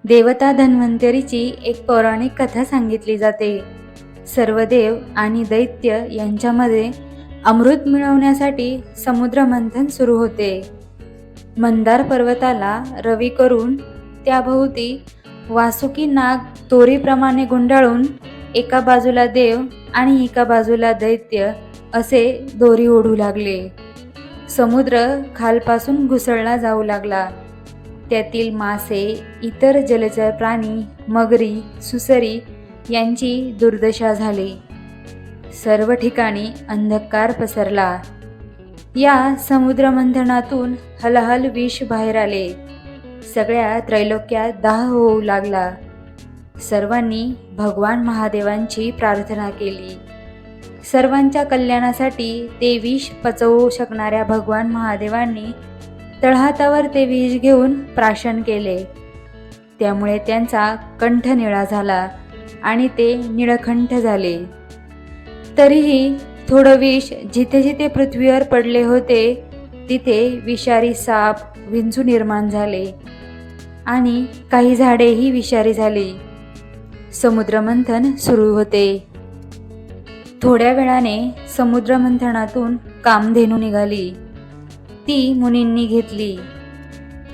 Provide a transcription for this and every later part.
देवता धन्वंतरीची एक पौराणिक कथा सांगितली जाते. सर्व देव आणि दैत्य यांच्यामध्ये अमृत मिळवण्यासाठी समुद्र मंथन सुरू होते. मंदार पर्वताला रवी करून त्याभोवती वासुकी नाग दोरीप्रमाणे गुंडाळून एका बाजूला देव आणि एका बाजूला दैत्य असे दोरी ओढू लागले. समुद्र खालपासून घुसळला जाऊ लागला. त्यातील मासे, इतर जलचर प्राणी, मगरी, सुसरी यांची दुर्दशा झाली. सर्व ठिकाणी अंधकार पसरला. या समुद्रमंथनातून हलहल विष बाहेर आले. सगळ्या त्रैलोक्यात दाह होऊ लागला. सर्वांनी भगवान महादेवांची प्रार्थना केली. सर्वांच्या कल्याणासाठी ते विष पचवू शकणाऱ्या भगवान महादेवांनी तळहातावर ते विष घेऊन प्राशन केले. त्यामुळे त्यांचा कंठ निळा झाला आणि ते निळकंठ झाले. तरीही थोडं विष जिथे जिथे पृथ्वीवर पडले होते तिथे विषारी साप, विंचू निर्माण झाले आणि काही झाडेही विषारी झाली. समुद्रमंथन सुरू होते. थोड्या वेळाने समुद्रमंथनातून कामधेनू निघाली. ती मुनींनी घेतली.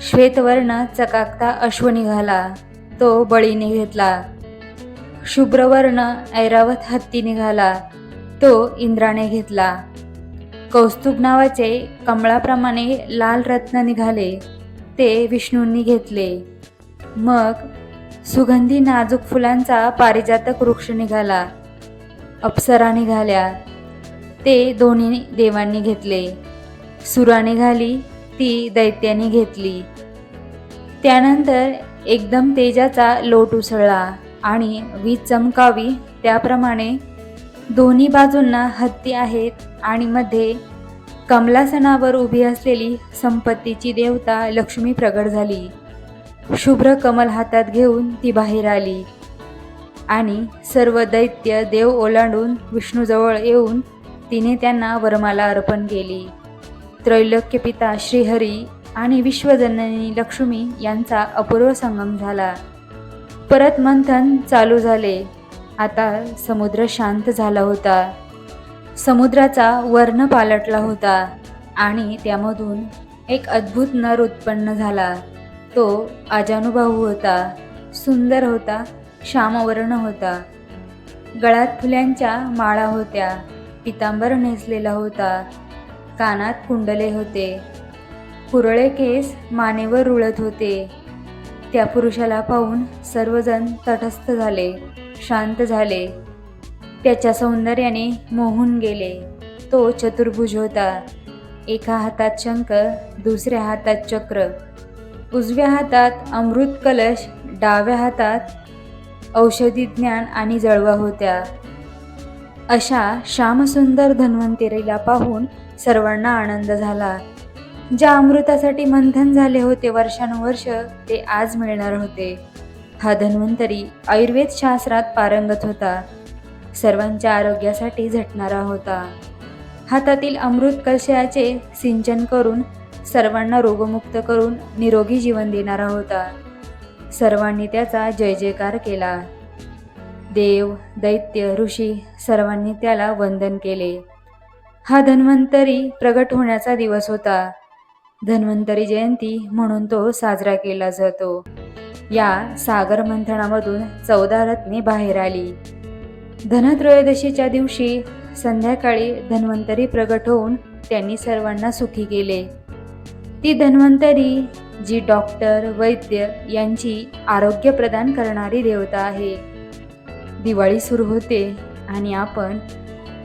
श्वेतवर्ण चकाकता अश्व निघाला. तो बळीने घेतला. शुभ्रवर्ण ऐरावत हत्ती निघाला. तो इंद्राने घेतला. कौस्तुभ नावाचे कमळाप्रमाणे लाल रत्न निघाले. ते विष्णूंनी घेतले. मग सुगंधी नाजूक फुलांचा पारिजातक वृक्ष निघाला. अप्सरा निघाल्या. ते दोन्ही देवांनी घेतले. सुरा निघाली. ती दैत्याने घेतली. त्यानंतर एकदम तेजाचा लोट उसळला आणि वीज चमकावी त्याप्रमाणे दोन्ही बाजूंना हत्ती आहेत आणि मध्ये कमलासनावर उभी असलेली संपत्तीची देवता लक्ष्मी प्रगट झाली. शुभ्र कमल हातात घेऊन ती बाहेर आली आणि सर्व दैत्य देव ओलांडून विष्णूजवळ येऊन तिने त्यांना वरमाला अर्पण केली. त्रैलोक्य पिता श्रीहरी आणि विश्वजननी लक्ष्मी यांचा अपूर्व संगम झाला. परत मंथन चालू झाले. आता समुद्र शांत झाला होता. समुद्राचा वर्ण पालटला होता आणि त्यामधून एक अद्भुत नर उत्पन्न झाला. तो अजानुबाहू होता. सुंदर होता. श्यामवर्ण होता. गळ्यात फुल्यांच्या माळा होत्या. पितांबर नेसलेला होता. कानात कुंडले होते. कुरळे केस मानेवर रुळत होते. त्या पुरुषाला पाहून सर्वजण तटस्थ झाले, शांत झाले. त्याच्या सौंदर्याने मोहून गेले. तो चतुर्भुज होता. एका हातात शंख, दुसऱ्या हातात चक्र, उजव्या हातात अमृत कलश, डाव्या हातात औषधी ज्ञान आणि जळवा होत्या. अशा श्यामसुंदर धन्वंतरीला पाहून सर्वांना आनंद झाला. ज्या अमृतासाठी मंथन झाले होते वर्षानुवर्ष ते आज मिळणार होते. हा धन्वंतरी आयुर्वेद शास्त्रात पारंगत होता. सर्वांच्या आरोग्यासाठी झटणारा होता. हातातील अमृत कलशाचे सिंचन करून सर्वांना रोगमुक्त करून निरोगी जीवन देणारा होता. सर्वांनी त्याचा जय जयकार केला. देव, दैत्य, ऋषी सर्वांनी त्याला वंदन केले. हा धन्वंतरी प्रगट होण्याचा दिवस होता. धन्वंतरी जयंती म्हणून तो साजरा केला जातो. या सागर मंथनामधून 14 रत्ने बाहेर आली. धनत्रयोदशीच्या दिवशी संध्याकाळी धन्वंतरी प्रगट होऊन त्यांनी सर्वांना सुखी केले. ती धन्वंतरी जी डॉक्टर, वैद्य यांची आरोग्य प्रदान करणारी देवता आहे. दिवाळी सुरू होते आणि आपण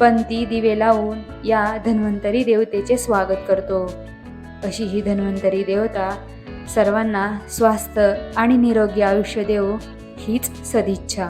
पंती दिवे लावून या धन्वंतरी देवतेचे स्वागत करतो. अशी ही धन्वंतरी देवता सर्वांना स्वास्थ्य आणि निरोगी आयुष्य देवो हीच सदिच्छा.